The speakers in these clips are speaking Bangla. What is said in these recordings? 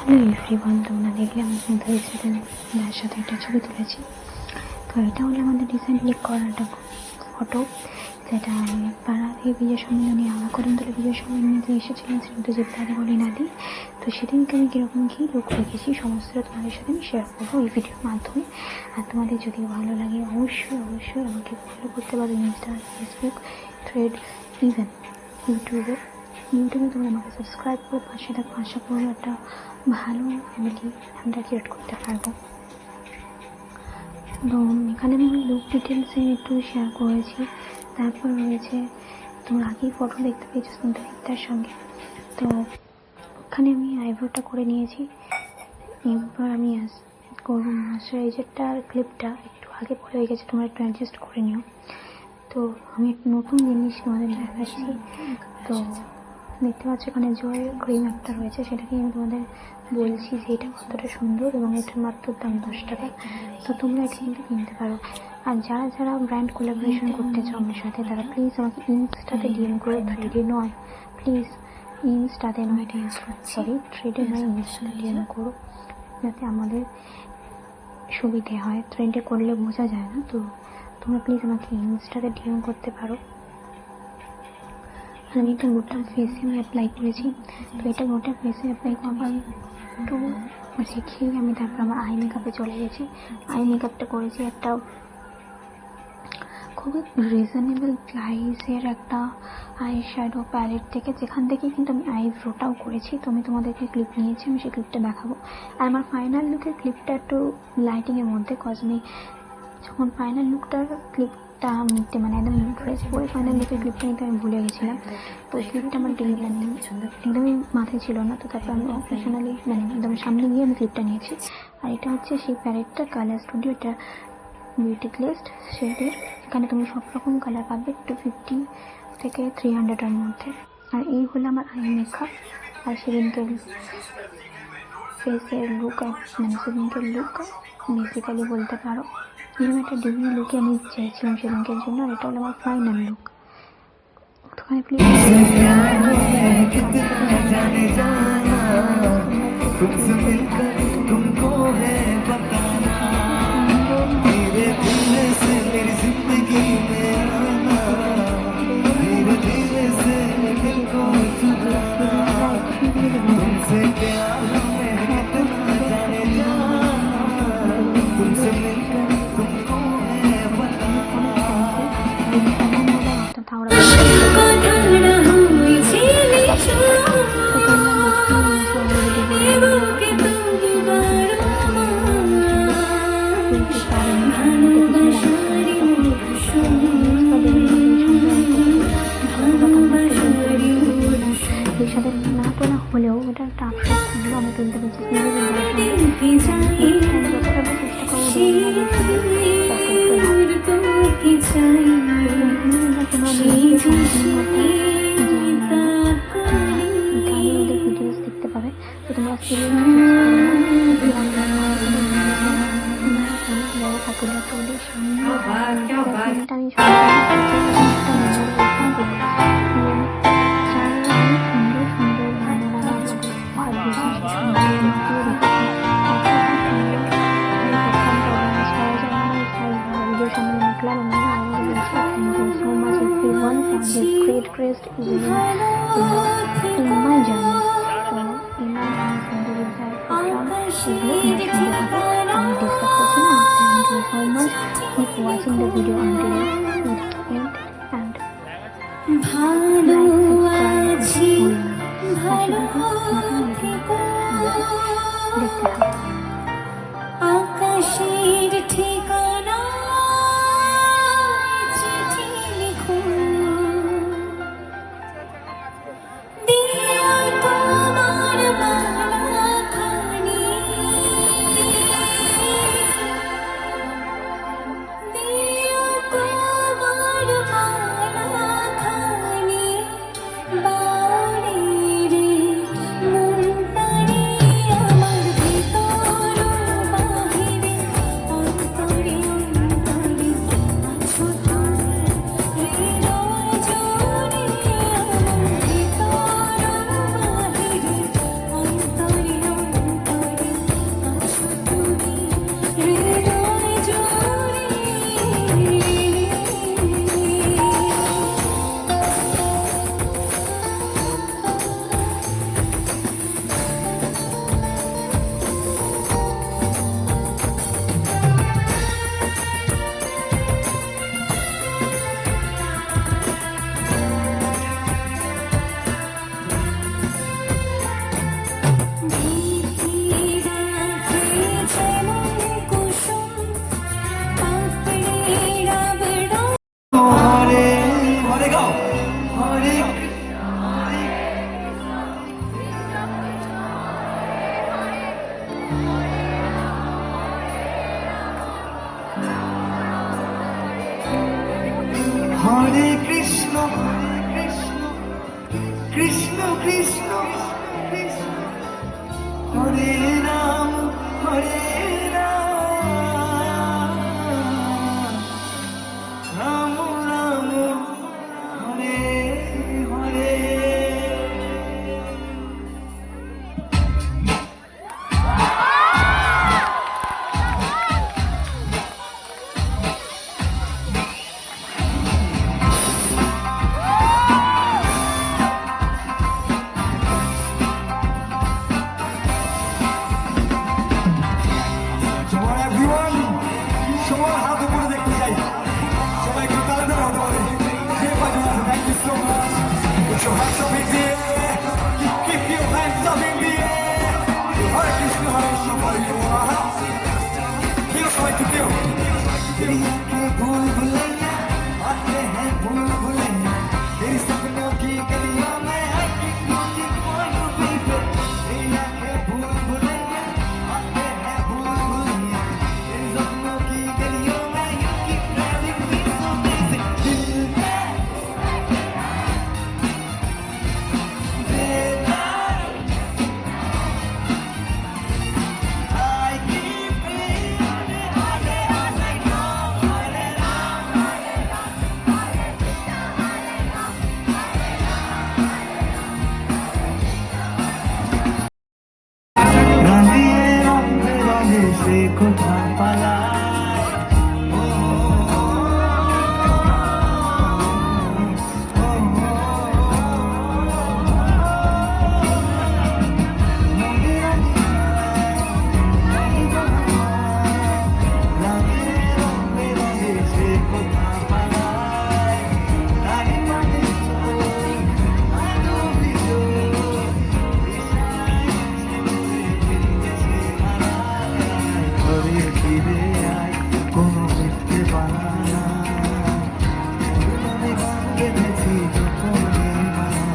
হ্যালো এভরিওয়ান, তোমরা দেখলে আমি স্নিগ্ধার সাথে ভাইয়ের সাথে একটা ছবি তুলেছি। তো এটা হলো আমাদের রিসেন্টলি করা একটা ফটো, যেটা আমি একবার আগে বিজয় সম্মেলনে করিমতলা বিজয় সম্মেলনীতে এসেছিলাম স্নিগ্ধজিৎ দাদা বলি নাদি। তো সেদিনকে আমি কীরকম কী লুক রেখেছি সমস্তটা তোমাদের সাথে আমি শেয়ার করবো এই ভিডিওর মাধ্যমে। আর তোমাদের যদি ভালো লাগে অবশ্যই আমাকে ফলো করতে পারো ইনস্টা, ফেসবুক, থ্রেড, ইভেন ইউটিউবে তোমরা আমাকে সাবস্ক্রাইব করে পাশে থাকো। আশা করি একটা ভালো ফ্যামিলি আমরা ক্রিয়েট করতে পারবো। তো এখানে আমি লুক ডিটেলসে একটু শেয়ার করেছি। তারপর রয়েছে, তোমরা আগেই ফটো দেখতে পেয়েছো স্নিগ্ধার সঙ্গে। তো ওখানে আমি আইব্রোটা করে নিয়েছি। এবার আমি করবো ময়েশ্চারাইজারটার ক্লিপটা একটু আগে পরে হয়ে গেছে, তোমরা একটু অ্যাডজাস্ট করে নিও। তো আমি একটা নতুন জিনিস তোমাদের দেখাচ্ছি। তো দেখতে পাচ্ছ এখানে জয় ক্রিম একটা রয়েছে, সেটাকে আমি তোমাদের বলছি যে এটা কতটা সুন্দর এবং এটার মাত্র দাম 10 টাকা। তো তোমরা এটা কিন্তু কিনতে পারো। আর যারা ব্র্যান্ড কোলাবোরেশন করতে চাও আমার সাথে, তারা প্লিজ আমাকে ইনস্টাতে ডিএম করো। থ্রেডে নয়, প্লিজ ইনস্টাতে নয়, সরি থ্রেডে নয়, ইনস্টাতে ডিএম করো, যাতে আমাদের সুবিধে হয়। থ্রেডে করলে বোঝা যায় না, তো তোমরা প্লিজ আমাকে ইনস্টাতে ডিএম করতে পারো। আমি এটা গোটা ফেসে আমি অ্যাপ্লাই করেছি। তো এটা গোটা ফেসে অ্যাপ্লাই করবার একটু রেখেই আমি তারপর আমার আই মেকআপে চলে গেছি। আই মেকআপটা করেছি একটা খুবই রিজনেবল প্রাইসের একটা আই শ্যাডো প্যালেট থেকে, যেখান থেকে কিন্তু আমি আইব্রোটাও করেছি। তো আমি তোমাদেরকে ক্লিপ নিয়েছি, আমি সেই ক্লিপটা দেখাবো। আর আমার ফাইনাল লুকের ক্লিপটা একটু লাইটিংয়ের মধ্যে, কজ আমি যখন ফাইনাল লুকটার ক্লিপটা নিতে মানে একদম ড্রেস পরে ফাইনাল লুকের ক্লিপটা নিতে আমি ভুলে গেছিলাম। তো ওই ক্লিপটা আমার একদমই মাথায় ছিল না। তো তারপর আমি অফিসিয়ালি মানে একদম সামনে গিয়ে আমি ক্লিপটা নিয়েছি। আর এটা হচ্ছে সেই প্যালেটটা, কালার স্টুডিও, এটা বিউটি গ্লেসড শেডের। এখানে তুমি সব রকম কালার পাবে 250 থেকে 300-এর মধ্যে। আর এই হলো আমার আই মেকআপ। আর সেদিনকে ফেসের লুক, মানে সেদিনকের লুক বেসিক্যালি বলতে পারো এরকম একটা ডিগ্রি লুকে আমি চেয়েছিলাম সেদিনকের জন্য। আর এটা হলো আমার ফাইনাল লুক। ওখানে প্লিজ না তোলা হলেও এটা একটা আফসোস থাকলো, আমি তুলতে পেরেছি। ভিডিওস দেখতে পাবে। তো তোমরা great crest in my journey. So in my program, thank you so much. Keep watching the video until the end and আকাশের ঠিকানা চিঠি লিখো, দিও তোমার মালাখানি, দিও তোমার মালাখানি, বাড়ির হরে কৃষ্ণ কৃষ্ণ কৃষ্ণ কৃষ্ণ হরে রাম হরে Ram Ram Ram Hare Hare. Come on everyone, সবার হাত উপরে দেখতে চাই, সবাই একটু তালে তালে হতে পারে। Thank you so much. Put your hands up in the air. Keep your hands up in the air. Hare Krishna, Hare Krishna, Hare Krishna. Feel right to feel. तेरी आंखें भूल भुलैया, आते हैं भूल भुलैया, तेरी सपनों की गलियों में I keep looking for you baby. तेरी आंखें भूल भुलैया, आते हैं भूल भुलैया, तेरी सपनों की गलियों में you keep driving me so crazy. दिल में बेताब I keep feeling Hare Hare Ram Hare Ram Hare Ram Hare Krishna Hare Ram Hare Ram. রাঙিয়ে রঙে রঙে সে কোথা পালায়, রাঙিয়ে রঙে রঙে সে কোথা পালায়, তারি মানে চোখ আলো বিজয়, ঘরে ফিরে আয় কোনো মিথ্যে বাহানা, আমি গান গেঁথেছি গোপনে মানা,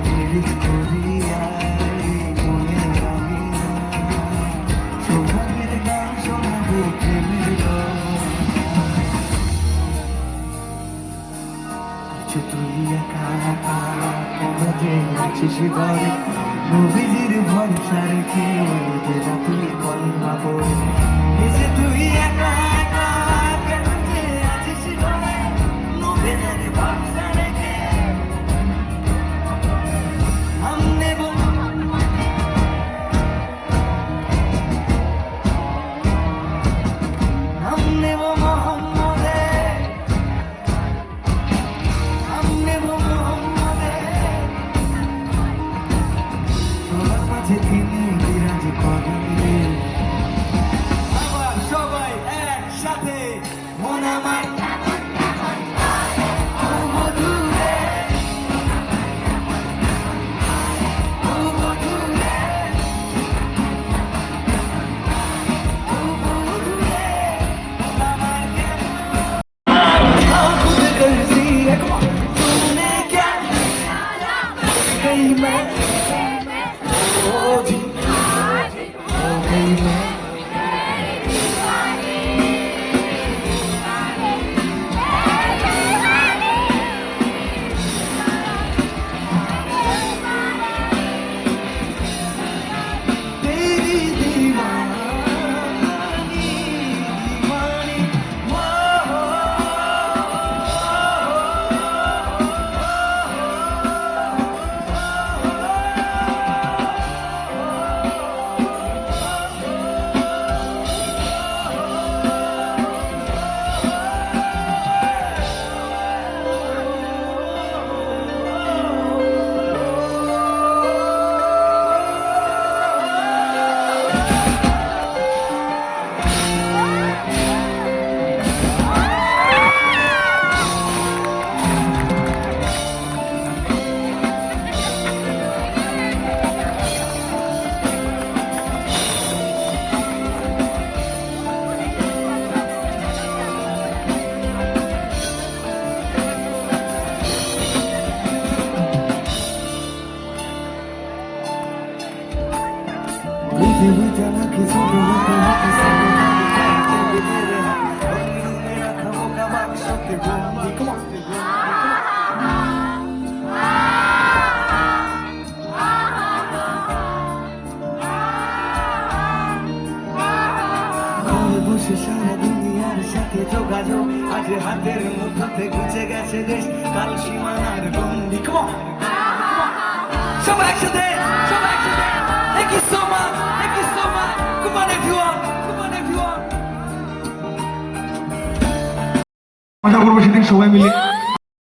লিরিক্স করি আয় মনে রাখি না, সৌভাগ্যের গান শোনাবো প্রেমের গান। আছো তুই একা একা কেন যে আছিস ঘরে, নবীজির ভরসা রেখে যেটা তুই কলমা পড়ে, এসে তুই একা একা কেন যে আছিস ঘরে, নবীজির ভরসা রেখে নাম নেব নাম নেব মোহাম্মদের, নাম নেব মোহাম্মদের, সবার মাঝে তিনি বিরাজ করেন রে। মিঠে মিঠে নাকি ছোট হতে হতে সাথে মেরে হাত রঙে রাখা বোকা বাক্সতে বন্দি ঘরে বসে সারা দুনিয়ার সাথে যোগাযোগ আজ হাতের মুঠোতে গুছে গেছে দেশ কাল সীমানার বন্দি সবাই একসাথে Thank you so much. Thank you so much. Come on everyone. Come on everyone. মজা করবো সেদিন সবাই মিলে